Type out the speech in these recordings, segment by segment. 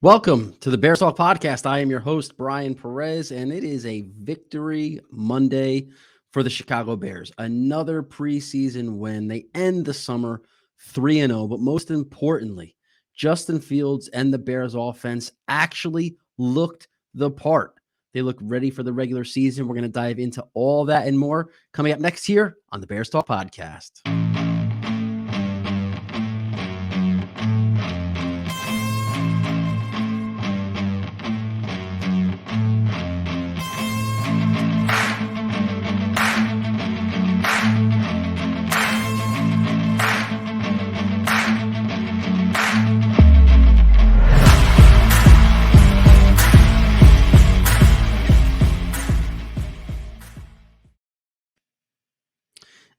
Welcome to the Bears Talk Podcast. I am your host, Bryan Perez, and it is a victory Monday for the Chicago Bears. Another preseason win. They end the summer 3-0, but most importantly, Justin Fields and the Bears offense actually looked the part. They look ready for the regular season. We're going to dive into all that and more coming up next here on the Bears Talk Podcast.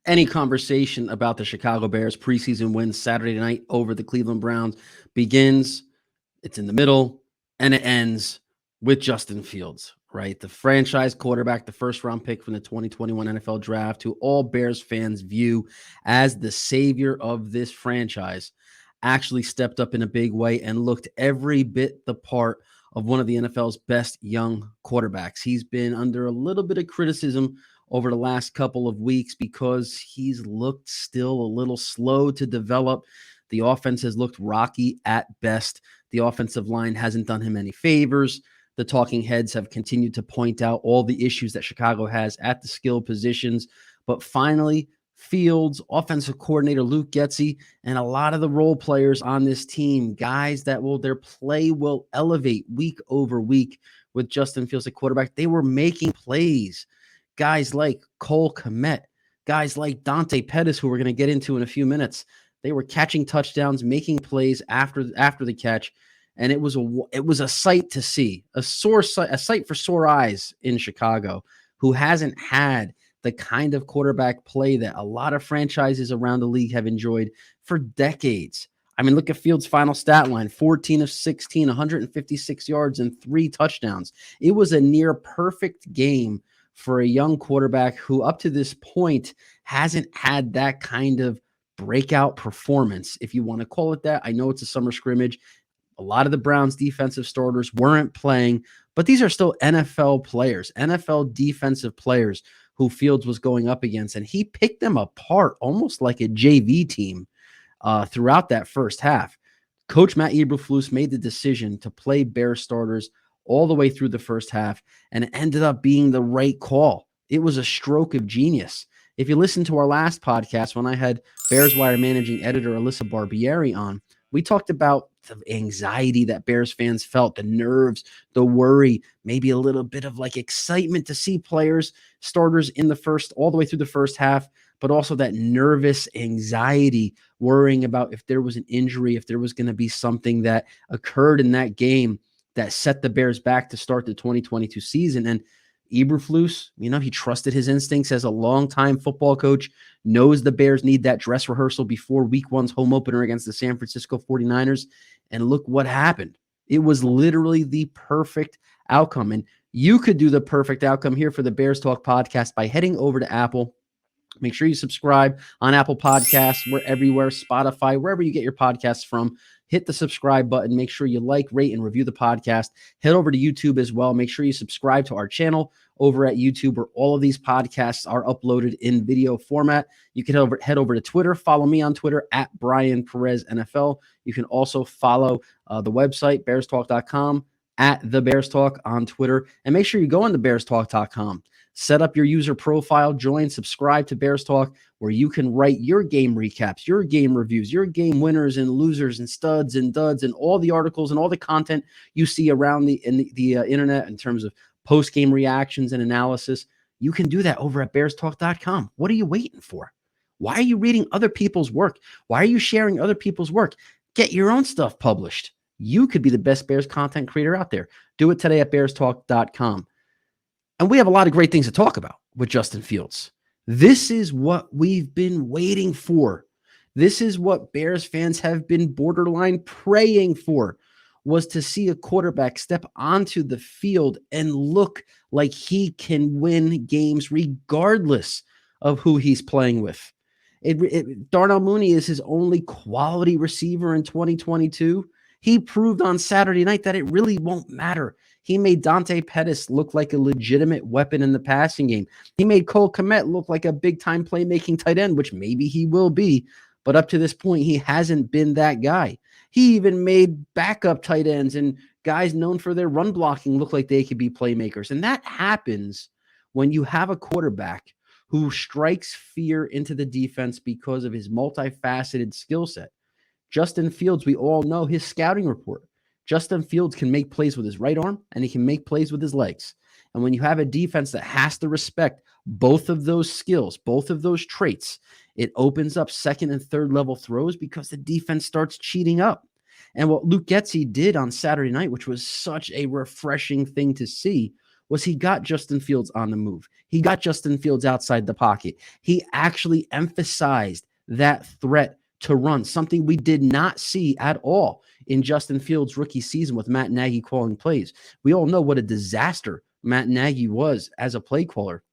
Any conversation about the Chicago Bears preseason win Saturday night over the Cleveland Browns begins, it's in the middle, and it ends with Justin Fields, right? The franchise quarterback, the first-round pick from the 2021 NFL Draft, who all Bears fans view as the savior of this franchise, actually stepped up in a big way and looked every bit the part of one of the NFL's best young quarterbacks. He's been under a little bit of criticism over the last couple of weeks because he's looked still a little slow to develop. The offense has looked rocky at best. The offensive line hasn't done him any favors. The talking heads have continued to point out all the issues that Chicago has at the skill positions. But finally, Fields, offensive coordinator Luke Getsy, and a lot of the role players on this team, guys that their play will elevate week over week with Justin Fields at quarterback. They were making plays. Guys like Cole Kmet, guys like Dante Pettis, who we're going to get into in a few minutes. They were catching touchdowns, making plays after the catch, and it was a sight to see, a sight for sore eyes in Chicago, who hasn't had the kind of quarterback play that a lot of franchises around the league have enjoyed for decades. I mean, look at Fields' final stat line, 14 of 16, 156 yards and 3 touchdowns. It was a near perfect game for a young quarterback who up to this point hasn't had that kind of breakout performance, if you want to call it that. I know it's a summer scrimmage. A lot of the Browns defensive starters weren't playing, but these are still NFL players, NFL defensive players who Fields was going up against, and he picked them apart almost like a JV team throughout that first half. Coach Matt Eberflus made the decision to play Bears starters all the way through the first half, and it ended up being the right call. It was a stroke of genius. If you listen to our last podcast, when I had Bears Wire managing editor Alyssa Barbieri on, we talked about the anxiety that Bears fans felt, the nerves, the worry, maybe a little bit of like excitement to see players, starters in the first, all the way through the first half, but also that nervous anxiety, worrying about if there was an injury, if there was going to be something that occurred in that game that set the Bears back to start the 2022 season. And Eberflus, he trusted his instincts as a longtime football coach, knows the Bears need that dress rehearsal before week one's home opener against the San Francisco 49ers. And look what happened. It was literally the perfect outcome. And you could do the perfect outcome here for the Bears Talk podcast by heading over to Apple. Make sure you subscribe on Apple Podcasts. We're everywhere, Spotify, wherever you get your podcasts from. Hit the subscribe button. Make sure you like, rate, and review the podcast. Head over to YouTube as well. Make sure you subscribe to our channel over at YouTube, where all of these podcasts are uploaded in video format. You can head over to Twitter. Follow me on Twitter at Bryan Perez NFL. You can also follow the website, bearstalk.com, at The Bears Talk on Twitter. And make sure you go on to bearstalk.com. Set up your user profile, join, subscribe to Bears Talk, where you can write your game recaps, your game reviews, your game winners and losers and studs and duds and all the articles and all the content you see around the internet in terms of post-game reactions and analysis. You can do that over at bearstalk.com. What are you waiting for? Why are you reading other people's work? Why are you sharing other people's work? Get your own stuff published. You could be the best Bears content creator out there. Do it today at bearstalk.com. And we have a lot of great things to talk about with Justin Fields. This is what we've been waiting for. This is what Bears fans have been borderline praying for, was to see a quarterback step onto the field and look like he can win games regardless of who he's playing with. Darnell Mooney is his only quality receiver in 2022. He proved on Saturday night that it really won't matter. He made Dante Pettis look like a legitimate weapon in the passing game. He made Cole Kmet look like a big-time playmaking tight end, which maybe he will be. But up to this point, he hasn't been that guy. He even made backup tight ends and guys known for their run blocking look like they could be playmakers. And that happens when you have a quarterback who strikes fear into the defense because of his multifaceted skill set. Justin Fields, we all know his scouting report. Justin Fields can make plays with his right arm and he can make plays with his legs. And when you have a defense that has to respect both of those skills, both of those traits, it opens up second and third level throws because the defense starts cheating up. And what Luke Getsy did on Saturday night, which was such a refreshing thing to see, was he got Justin Fields on the move. He got Justin Fields outside the pocket. He actually emphasized that threat to run, something we did not see at all in Justin Fields' rookie season with Matt Nagy calling plays. We all know what a disaster Matt Nagy was as a play caller.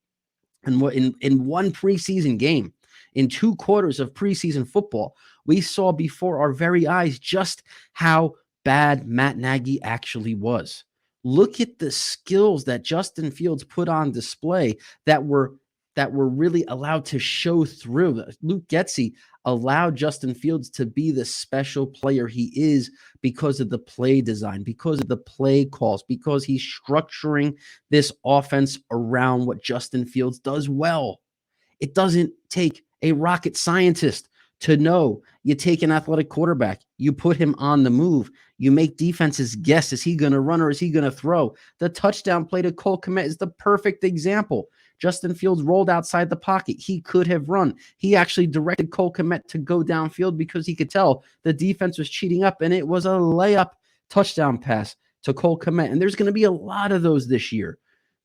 And what in one preseason game, in 2 quarters of preseason football, we saw before our very eyes just how bad Matt Nagy actually was. Look at the skills that Justin Fields put on display that were really allowed to show through. Luke Getsy allowed Justin Fields to be the special player he is because of the play design, because of the play calls, because he's structuring this offense around what Justin Fields does well. It doesn't take a rocket scientist to know. You take an athletic quarterback, you put him on the move, you make defenses guess, is he going to run or is he going to throw? The touchdown play to Cole Kmet is the perfect example. Justin Fields rolled outside the pocket. He could have run. He actually directed Cole Kmet to go downfield because he could tell the defense was cheating up, and it was a layup touchdown pass to Cole Kmet. And there's going to be a lot of those this year.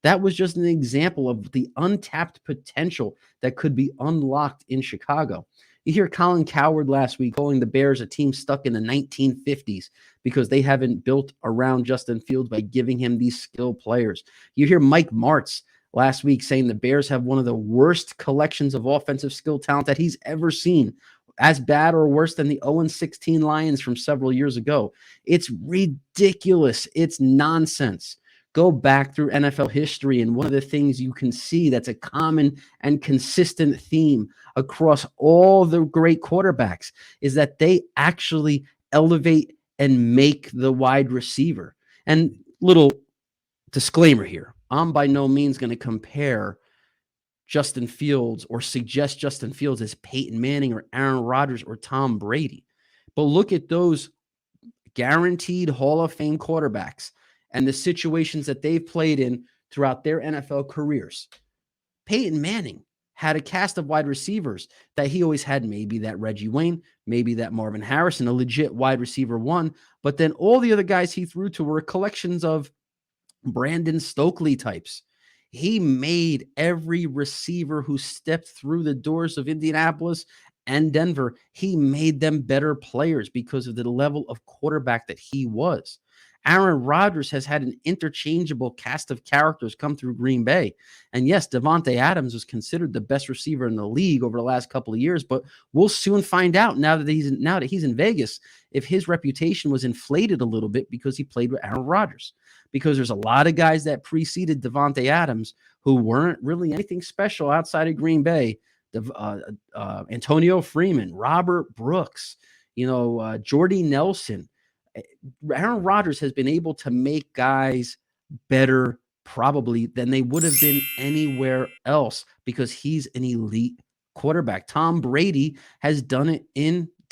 That was just an example of the untapped potential that could be unlocked in Chicago. You hear Colin Cowherd last week calling the Bears a team stuck in the 1950s because they haven't built around Justin Fields by giving him these skilled players. You hear Mike Martz last week saying the Bears have one of the worst collections of offensive skill talent that he's ever seen, as bad or worse than the 0-16 Lions from several years ago. It's ridiculous. It's nonsense. Go back through NFL history, and one of the things you can see that's a common and consistent theme across all the great quarterbacks is that they actually elevate and make the wide receiver. And little disclaimer here, I'm by no means going to compare Justin Fields or suggest Justin Fields as Peyton Manning or Aaron Rodgers or Tom Brady. But look at those guaranteed Hall of Fame quarterbacks and the situations that they've played in throughout their NFL careers. Peyton Manning had a cast of wide receivers that he always had, maybe that Reggie Wayne, maybe that Marvin Harrison, a legit wide receiver one. But then all the other guys he threw to were collections of Brandon Stokely types. He made every receiver who stepped through the doors of Indianapolis and Denver, he made them better players because of the level of quarterback that he was. Aaron Rodgers has had an interchangeable cast of characters come through Green Bay. And yes, Davante Adams was considered the best receiver in the league over the last couple of years, but we'll soon find out now that he's in Vegas if his reputation was inflated a little bit because he played with Aaron Rodgers. Because there's a lot of guys that preceded Davante Adams who weren't really anything special outside of Green Bay. Antonio Freeman, Robert Brooks, Jordy Nelson. Aaron Rodgers has been able to make guys better probably than they would have been anywhere else because he's an elite quarterback. Tom Brady has did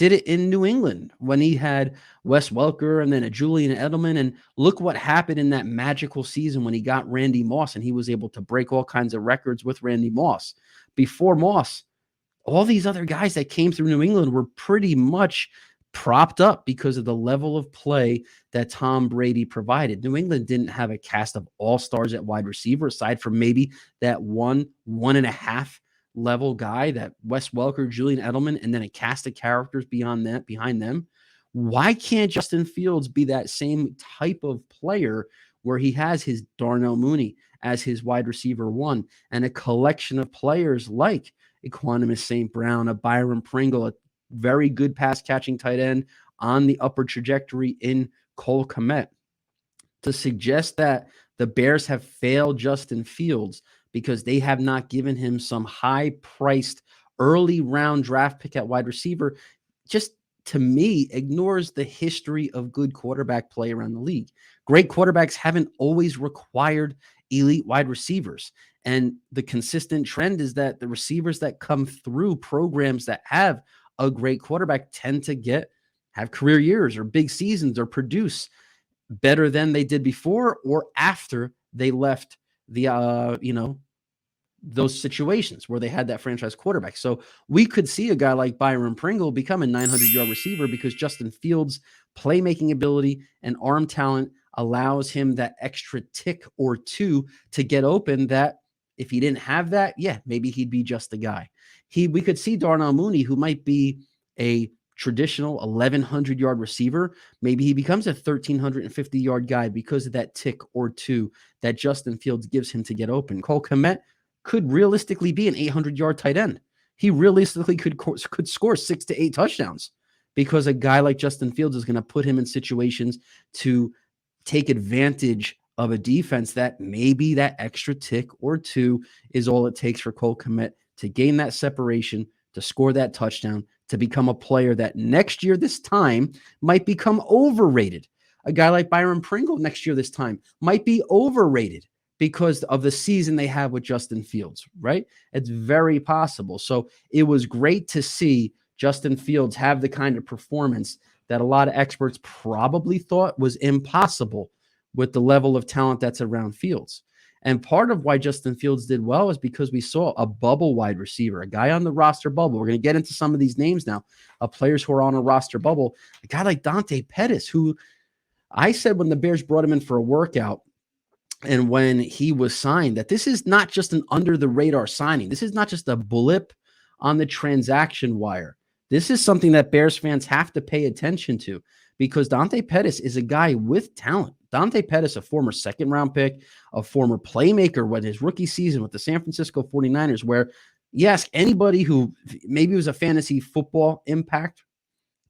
it in New England when he had Wes Welker and then a Julian Edelman. And look what happened in that magical season when he got Randy Moss and he was able to break all kinds of records with Randy Moss. Before Moss, all these other guys that came through New England were pretty much propped up because of the level of play that Tom Brady provided. New England didn't have a cast of all-stars at wide receiver, aside from maybe that one and a half level guy, that Wes Welker, Julian Edelman, and then a cast of characters behind them. Why can't Justin Fields be that same type of player where he has his Darnell Mooney as his wide receiver one and a collection of players like Equanimus St. Brown, a Byron Pringle, a very good pass catching tight end, on the upward trajectory in Cole Kmet. To suggest that the Bears have failed Justin Fields because they have not given him some high-priced early round draft pick at wide receiver, just to me ignores the history of good quarterback play around the league. Great quarterbacks haven't always required elite wide receivers. And the consistent trend is that the receivers that come through programs that have a great quarterback tend to have career years or big seasons or produce better than they did before or after they left the those situations where they had that franchise quarterback. So we could see a guy like Byron Pringle become a 900-yard receiver because Justin Fields' playmaking ability and arm talent allows him that extra tick or two to get open that if he didn't have that, yeah, maybe he'd be just the guy. We could see Darnell Mooney, who might be a traditional 1,100-yard receiver, maybe he becomes a 1,350-yard guy because of that tick or two that Justin Fields gives him to get open. Cole Kmet could realistically be an 800-yard tight end. He realistically could score 6 to 8 touchdowns because a guy like Justin Fields is going to put him in situations to take advantage of a defense that maybe that extra tick or two is all it takes for Cole Kmet to gain that separation, to score that touchdown, to become a player that next year this time might become overrated. A guy like Byron Pringle next year this time might be overrated because of the season they have with Justin Fields, right? It's very possible. So it was great to see Justin Fields have the kind of performance that a lot of experts probably thought was impossible with the level of talent that's around Fields. And part of why Justin Fields did well is because we saw a bubble wide receiver, a guy on the roster bubble. We're going to get into some of these names now of players who are on a roster bubble. A guy like Dante Pettis, who I said when the Bears brought him in for a workout and when he was signed, that this is not just an under-the-radar signing. This is not just a blip on the transaction wire. This is something that Bears fans have to pay attention to because Dante Pettis is a guy with talent. Dante Pettis, a former second-round pick, a former playmaker with his rookie season with the San Francisco 49ers, where you ask anybody who maybe was a fantasy football impact,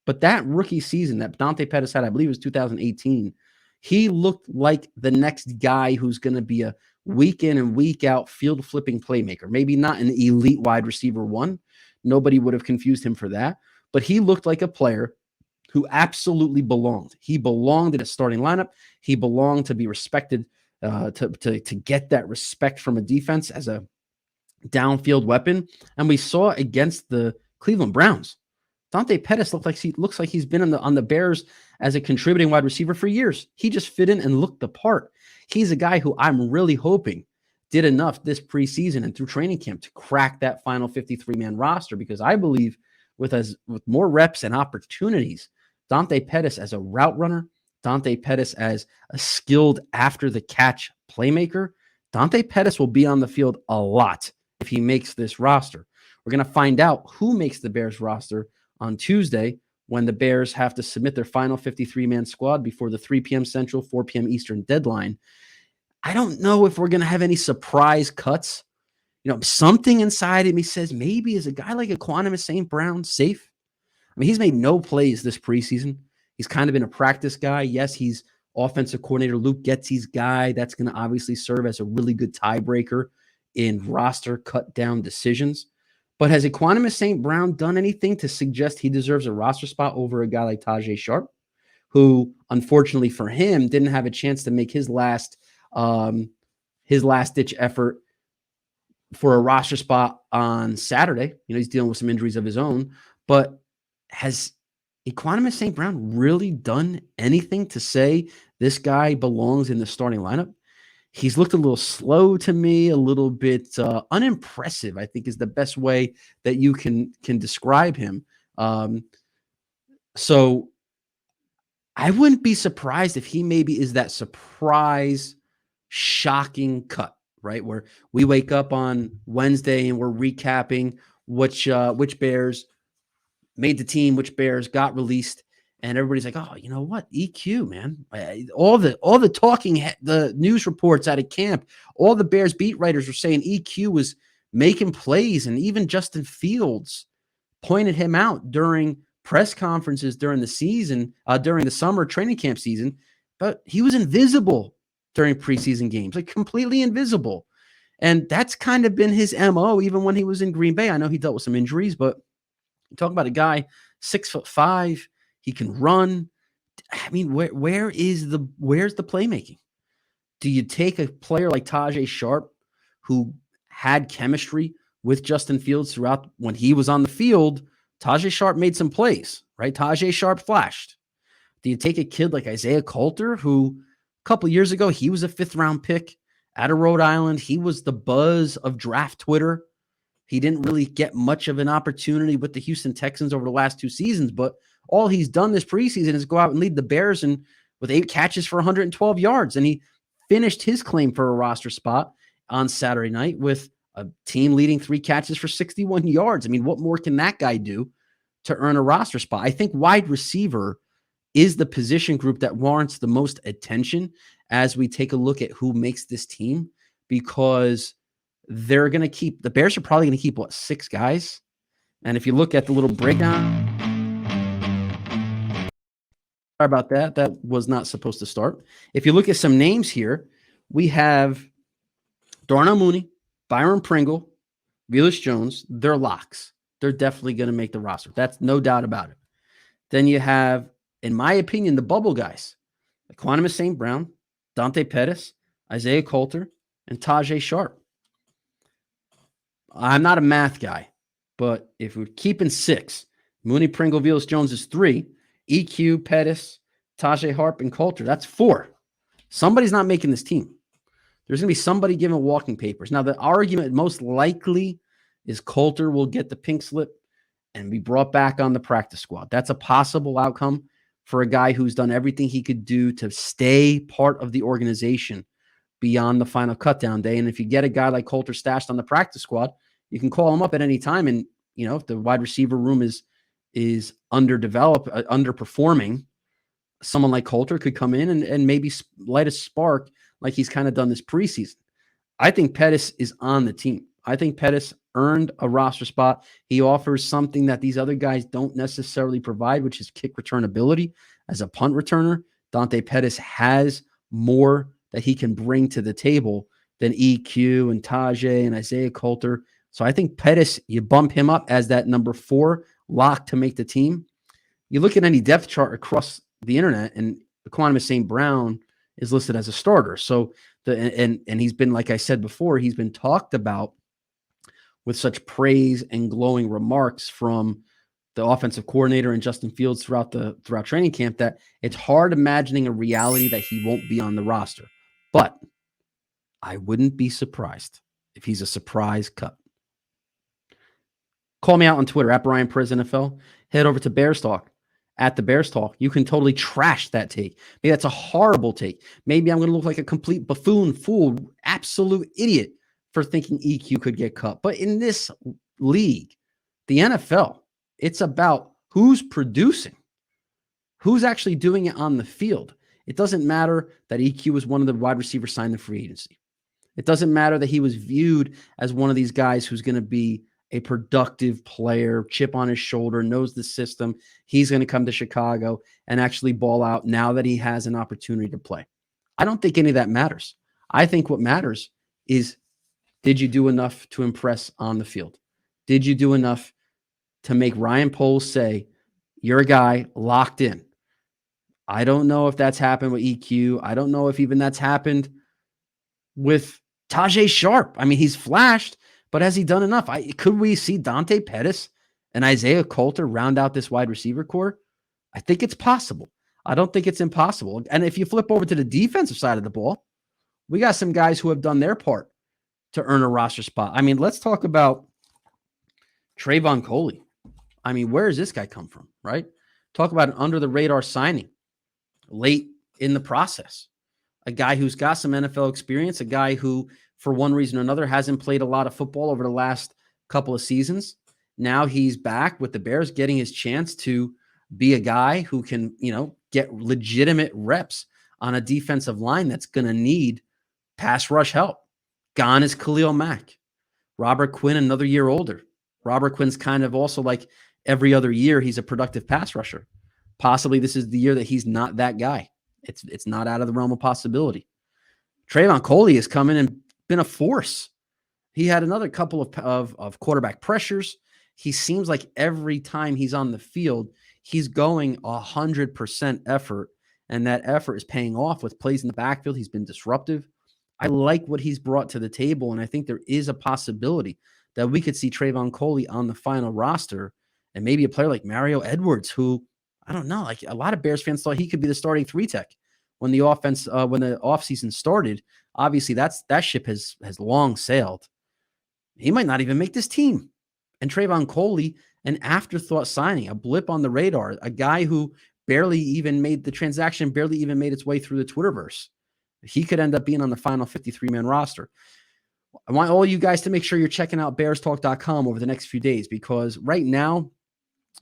but that rookie season that Dante Pettis had, I believe it was 2018, he looked like the next guy who's going to be a week in and week out field flipping playmaker. Maybe not an elite wide receiver one. Nobody would have confused him for that. But he looked like a player who absolutely belonged. He belonged in a starting lineup. He belonged to be respected, to get that respect from a defense as a downfield weapon. And we saw against the Cleveland Browns, Dante Pettis looks like he's been on the Bears as a contributing wide receiver for years. He just fit in and looked the part. He's a guy who I'm really hoping did enough this preseason and through training camp to crack that final 53-man roster, because I believe with more reps and opportunities, Dante Pettis as a route runner, Dante Pettis as a skilled after-the-catch playmaker, Dante Pettis will be on the field a lot if he makes this roster. We're going to find out who makes the Bears roster on Tuesday when the Bears have to submit their final 53-man squad before the 3 p.m. Central, 4 p.m. Eastern deadline. I don't know if we're going to have any surprise cuts. Something inside of me says maybe is a guy like Equanimous St. Brown safe? I mean, he's made no plays this preseason. He's kind of been a practice guy. Yes, he's offensive coordinator Luke Getzey's guy. That's going to obviously serve as a really good tiebreaker in roster cut-down decisions. But has Equanimous St. Brown done anything to suggest he deserves a roster spot over a guy like Tajay Sharp, who, unfortunately for him, didn't have a chance to make his last-ditch effort for a roster spot on Saturday? He's dealing with some injuries of his own. But has Equanimous St. Brown really done anything to say this guy belongs in the starting lineup? He's looked a little slow to me, a little bit unimpressive, I think is the best way that you can describe him. So I wouldn't be surprised if he maybe is that surprise, shocking cut, right? Where we wake up on Wednesday and we're recapping which Bears made the team, which Bears got released. And everybody's like, oh, you know what? EQ, man. All the talking, the news reports out of camp, all the Bears beat writers were saying EQ was making plays. And even Justin Fields pointed him out during press conferences during the season, during the summer training camp season, but he was invisible during preseason games, like completely invisible. And that's kind of been his MO, even when he was in Green Bay. I know he dealt with some injuries, but you talk about a guy 6'5", he can run. I mean, where's the playmaking? Do you take a player like Tajay Sharp, who had chemistry with Justin Fields throughout when he was on the field? Tajay Sharp made some plays, right? Tajay Sharp flashed. Do you take a kid like Isaiah Coulter, who a couple years ago, he was a 5th-round pick out of Rhode Island. He was the buzz of draft Twitter. He didn't really get much of an opportunity with the Houston Texans over the last 2 seasons, but all he's done this preseason is go out and lead the Bears with 8 catches for 112 yards. And he finished his claim for a roster spot on Saturday night with a team leading 3 catches for 61 yards. I mean, what more can that guy do to earn a roster spot? I think wide receiver is the position group that warrants the most attention as we take a look at who makes this team, because they're going to keep, the Bears are probably going to keep, 6 guys? And if you look at the little breakdown, sorry about that. That was not supposed to start. If you look at some names here, we have Darnell Mooney, Byron Pringle, Velus Jones. They're locks. They're definitely going to make the roster. That's no doubt about it. Then you have, in my opinion, the bubble guys: Equanimous St. Brown, Dante Pettis, Isaiah Coulter, and Tajay Sharp. I'm not a math guy, but if we're keeping 6, Mooney, Pringle, Velus Jones is 3, EQ, Pettis, Tajay Harp, and Coulter, that's 4. Somebody's not making this team. There's going to be somebody giving walking papers. Now, the argument most likely is Coulter will get the pink slip and be brought back on the practice squad. That's a possible outcome for a guy who's done everything he could do to stay part of the organization beyond the final cutdown day. And if you get a guy like Coulter stashed on the practice squad, you can call him up at any time. And, if the wide receiver room is underdeveloped, underperforming, someone like Coulter could come in and maybe light a spark like he's kind of done this preseason. I think Pettis is on the team. I think Pettis earned a roster spot. He offers something that these other guys don't necessarily provide, which is kick return ability as a punt returner. Dante Pettis has more that he can bring to the table than EQ and Tajay and Isaiah Coulter. So I think Pettis, you bump him up as that number 4 lock to make the team. You look at any depth chart across the internet, and Equanimous St. Brown is listed as a starter. So and he's been, like I said before, he's been talked about with such praise and glowing remarks from the offensive coordinator and Justin Fields throughout training camp that it's hard imagining a reality that he won't be on the roster. But I wouldn't be surprised if he's a surprise cut. Call me out on Twitter at Bryan Perez NFL. Head over to Bears Talk at the Bears Talk. You can totally trash that take. Maybe that's a horrible take. Maybe I'm going to look like a complete buffoon, fool, absolute idiot for thinking EQ could get cut. But in this league, the NFL, it's about who's producing, who's actually doing it on the field. It doesn't matter that EQ was one of the wide receivers signed in free agency. It doesn't matter that he was viewed as one of these guys who's going to be a productive player, chip on his shoulder, knows the system. He's going to come to Chicago and actually ball out now that he has an opportunity to play. I don't think any of that matters. I think what matters is, did you do enough to impress on the field? Did you do enough to make Ryan Poles say, you're a guy locked in? I don't know if that's happened with EQ. I don't know if even that's happened with Tajay Sharp. I mean, he's flashed, but has he done enough? Could we see Dante Pettis and Isaiah Coulter round out this wide receiver core? I think it's possible. I don't think it's impossible. And if you flip over to the defensive side of the ball, we got some guys who have done their part to earn a roster spot. I mean, let's talk about Trayvon Coley. I mean, where does this guy come from, right? Talk about an under-the-radar signing late in the process. A guy who's got some NFL experience, a guy who, for one reason or another, hasn't played a lot of football over the last couple of seasons. Now he's back with the Bears, getting his chance to be a guy who can, get legitimate reps on a defensive line that's going to need pass rush help. Gone is Khalil Mack. Robert Quinn, another year older. Robert Quinn's kind of also like every other year he's a productive pass rusher. Possibly this is the year that he's not that guy. It's not out of the realm of possibility. Trayvon Coley has come in and been a force. He had another couple of quarterback pressures. He seems like every time he's on the field, he's going 100% effort, and that effort is paying off with plays in the backfield. He's been disruptive. I like what he's brought to the table, and I think there is a possibility that we could see Trayvon Coley on the final roster, and maybe a player like Mario Edwards, who, I don't know, like a lot of Bears fans thought he could be the starting 3-tech when the offseason started. Obviously, that ship has long sailed. He might not even make this team. And Trayvon Coley, an afterthought signing, a blip on the radar, a guy who barely even made its way through the Twitterverse. He could end up being on the final 53-man roster. I want all you guys to make sure you're checking out bearstalk.com over the next few days, because right now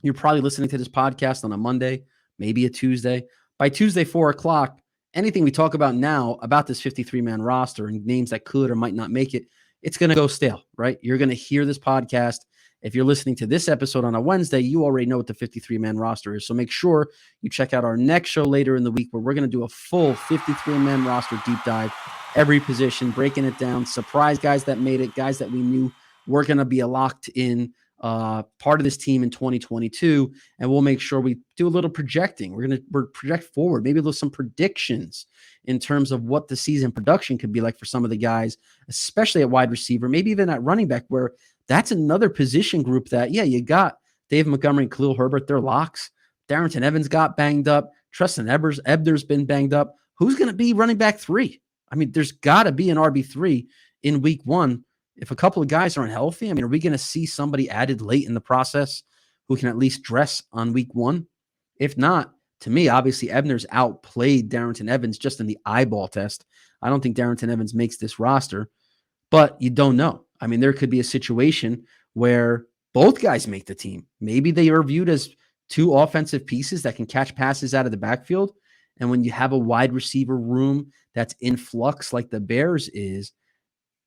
you're probably listening to this podcast on a Monday, maybe a Tuesday. By Tuesday, 4 o'clock, anything we talk about now about this 53-man roster and names that could or might not make it, it's going to go stale, right? You're going to hear this podcast. If you're listening to this episode on a Wednesday, you already know what the 53-man roster is. So make sure you check out our next show later in the week, where we're going to do a full 53-man roster deep dive, every position, breaking it down, surprise guys that made it, guys that we knew were going to be a locked in part of this team in 2022. And we'll make sure we do a little projecting. We're project forward, maybe there's some predictions in terms of what the season production could be like for some of the guys, especially at wide receiver, maybe even at running back, where that's another position group that, yeah, you got Dave Montgomery and Khalil Herbert, they're locks. Darrington Evans got banged up. Treston Ebner's been banged up. Who's going to be running back 3? I mean, there's got to be an RB3 in week 1. If a couple of guys aren't healthy, I mean, are we going to see somebody added late in the process who can at least dress on week 1? If not, to me, obviously, Ebner's outplayed Darrington Evans just in the eyeball test. I don't think Darrington Evans makes this roster, but you don't know. I mean, there could be a situation where both guys make the team. Maybe they are viewed as 2 offensive pieces that can catch passes out of the backfield. And when you have a wide receiver room that's in flux like the Bears is,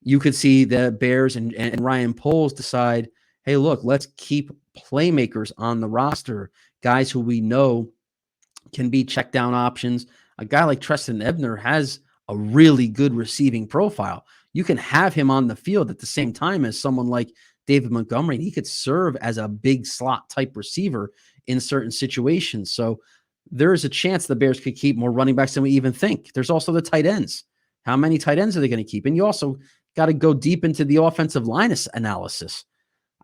you could see the Bears and Ryan Poles decide, hey, look, let's keep playmakers on the roster, guys who we know can be check down options. A guy like Treston Ebner has a really good receiving profile. You can have him on the field at the same time as someone like David Montgomery, and he could serve as a big slot type receiver in certain situations. So there is a chance the Bears could keep more running backs than we even think. There's also the tight ends. How many tight ends are they going to keep? And you also got to go deep into the offensive line analysis.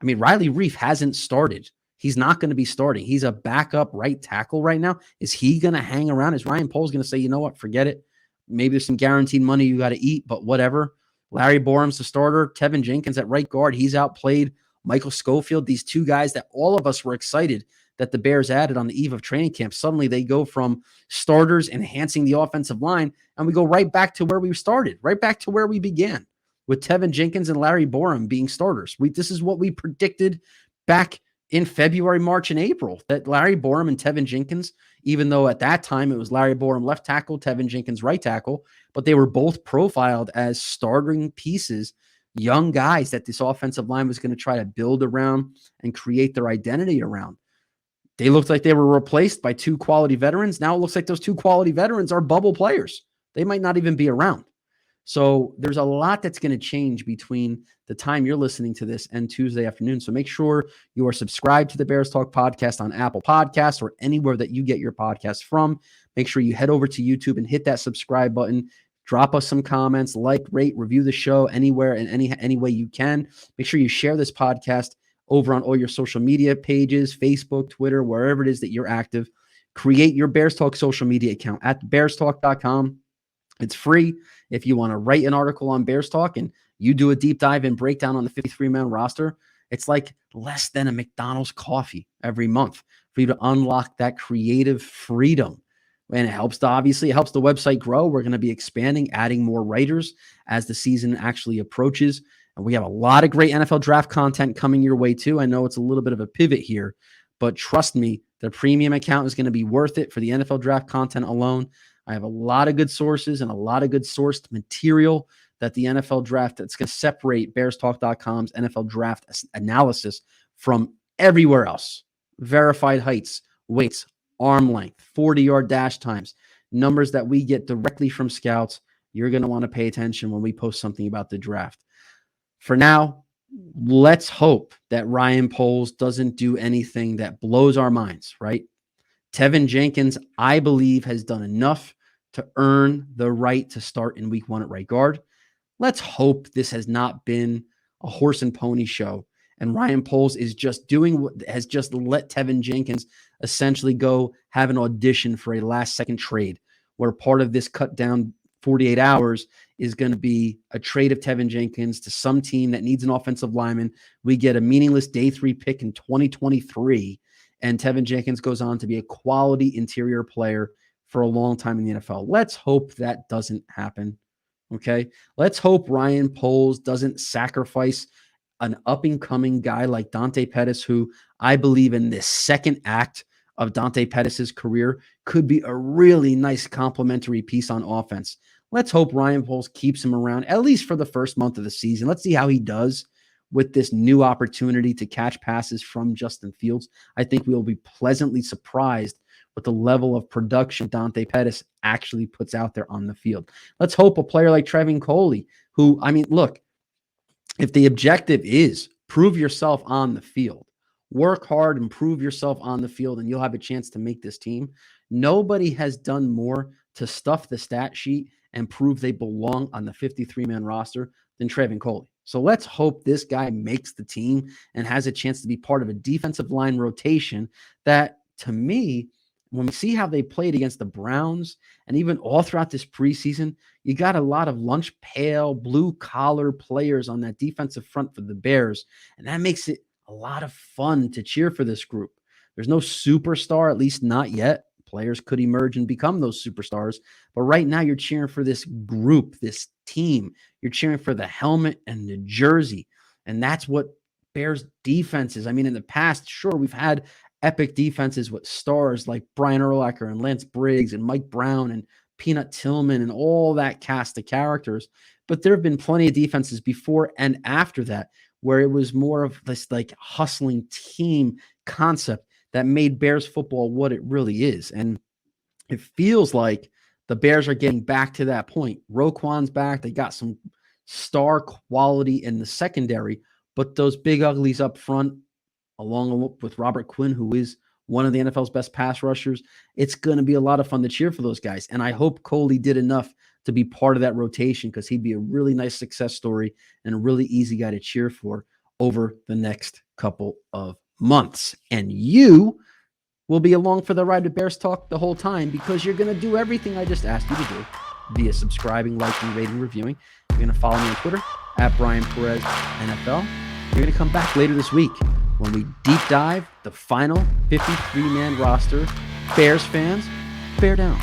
I mean, Riley Reif hasn't started. He's not going to be starting. He's a backup right tackle right now. Is he going to hang around? Is Ryan Poles going to say, you know what, forget it? Maybe there's some guaranteed money you got to eat, but whatever. Larry Borum's the starter. Tevin Jenkins at right guard. He's outplayed Michael Schofield. These 2 guys that all of us were excited that the Bears added on the eve of training camp. Suddenly they go from starters enhancing the offensive line, and we go right back to where we started, right back to where we began with Tevin Jenkins and Larry Borum being starters. This is what we predicted back in February, March, and April, that Larry Borum and Tevin Jenkins, even though at that time it was Larry Borum left tackle, Tevin Jenkins right tackle, but they were both profiled as starting pieces, young guys that this offensive line was going to try to build around and create their identity around. They looked like they were replaced by 2 quality veterans. Now it looks like those 2 quality veterans are bubble players. They might not even be around. So there's a lot that's going to change between the time you're listening to this and Tuesday afternoon. So make sure you are subscribed to the Bears Talk podcast on Apple Podcasts or anywhere that you get your podcasts from. Make sure you head over to YouTube and hit that subscribe button. Drop us some comments, like, rate, review the show anywhere and any way you can. Make sure you share this podcast over on all your social media pages, Facebook, Twitter, wherever it is that you're active. Create your Bears Talk social media account at bearstalk.com. It's free. If you want to write an article on Bears Talk and you do a deep dive and breakdown on the 53-man roster, it's like less than a McDonald's coffee every month for you to unlock that creative freedom. And it helps the website grow. We're going to be expanding, adding more writers as the season actually approaches. And we have a lot of great NFL draft content coming your way too. I know it's a little bit of a pivot here, but trust me, the premium account is going to be worth it for the NFL draft content alone. I have a lot of good sources and a lot of good sourced material that the NFL draft, that's going to separate bearstalk.com's NFL draft analysis from everywhere else. verified heights, weights, arm length, 40-yard dash times, numbers that we get directly from scouts. You're going to want to pay attention when we post something about the draft. For now, let's hope that Ryan Poles doesn't do anything that blows our minds, right? Tevin Jenkins, I believe, has done enough to earn the right to start in week 1 at right guard. Let's hope this has not been a horse and pony show, and Ryan Poles is just doing what has just let Tevin Jenkins essentially go have an audition for a last-second trade, where part of this cut down 48 hours is going to be a trade of Tevin Jenkins to some team that needs an offensive lineman. We get a meaningless day 3 pick in 2023, and Tevin Jenkins goes on to be a quality interior player for a long time in the NFL. Let's hope that doesn't happen. Okay. Let's hope Ryan Poles doesn't sacrifice an up-and-coming guy like Dante Pettis, who I believe in this second act of Dante Pettis' career could be a really nice complementary piece on offense. Let's hope Ryan Poles keeps him around at least for the first month of the season. Let's see how he does with this new opportunity to catch passes from Justin Fields. I think we will be pleasantly surprised with the level of production Dante Pettis actually puts out there on the field. Let's hope a player like Trevin Coley, who, I mean, look, if the objective is prove yourself on the field, work hard and prove yourself on the field, and you'll have a chance to make this team. Nobody has done more to stuff the stat sheet and prove they belong on the 53-man roster than Trevin Coley. So let's hope this guy makes the team and has a chance to be part of a defensive line rotation that, to me, when we see how they played against the Browns and even all throughout this preseason, you got a lot of lunch pail, blue-collar players on that defensive front for the Bears, and that makes it a lot of fun to cheer for this group. There's no superstar, at least not yet. Players could emerge and become those superstars, but right now you're cheering for this group, this team. You're cheering for the helmet and the jersey, and that's what Bears defense is. I mean, in the past, sure, we've had epic defenses with stars like Brian Urlacher and Lance Briggs and Mike Brown and Peanut Tillman and all that cast of characters. But there have been plenty of defenses before and after that where it was more of this like hustling team concept that made Bears football what it really is. And it feels like the Bears are getting back to that point. Roquan's back. They got some star quality in the secondary, but those big uglies up front, along with Robert Quinn, who is one of the NFL's best pass rushers, it's going to be a lot of fun to cheer for those guys. And I hope Coley did enough to be part of that rotation, because he'd be a really nice success story and a really easy guy to cheer for over the next couple of months. And you will be along for the ride with Bears Talk the whole time, because you're going to do everything I just asked you to do via subscribing, liking, rating, reviewing. You're going to follow me on Twitter at Bryan Perez NFL. You're going to come back later this week when we deep dive the final 53-man roster. Bears fans, bear down.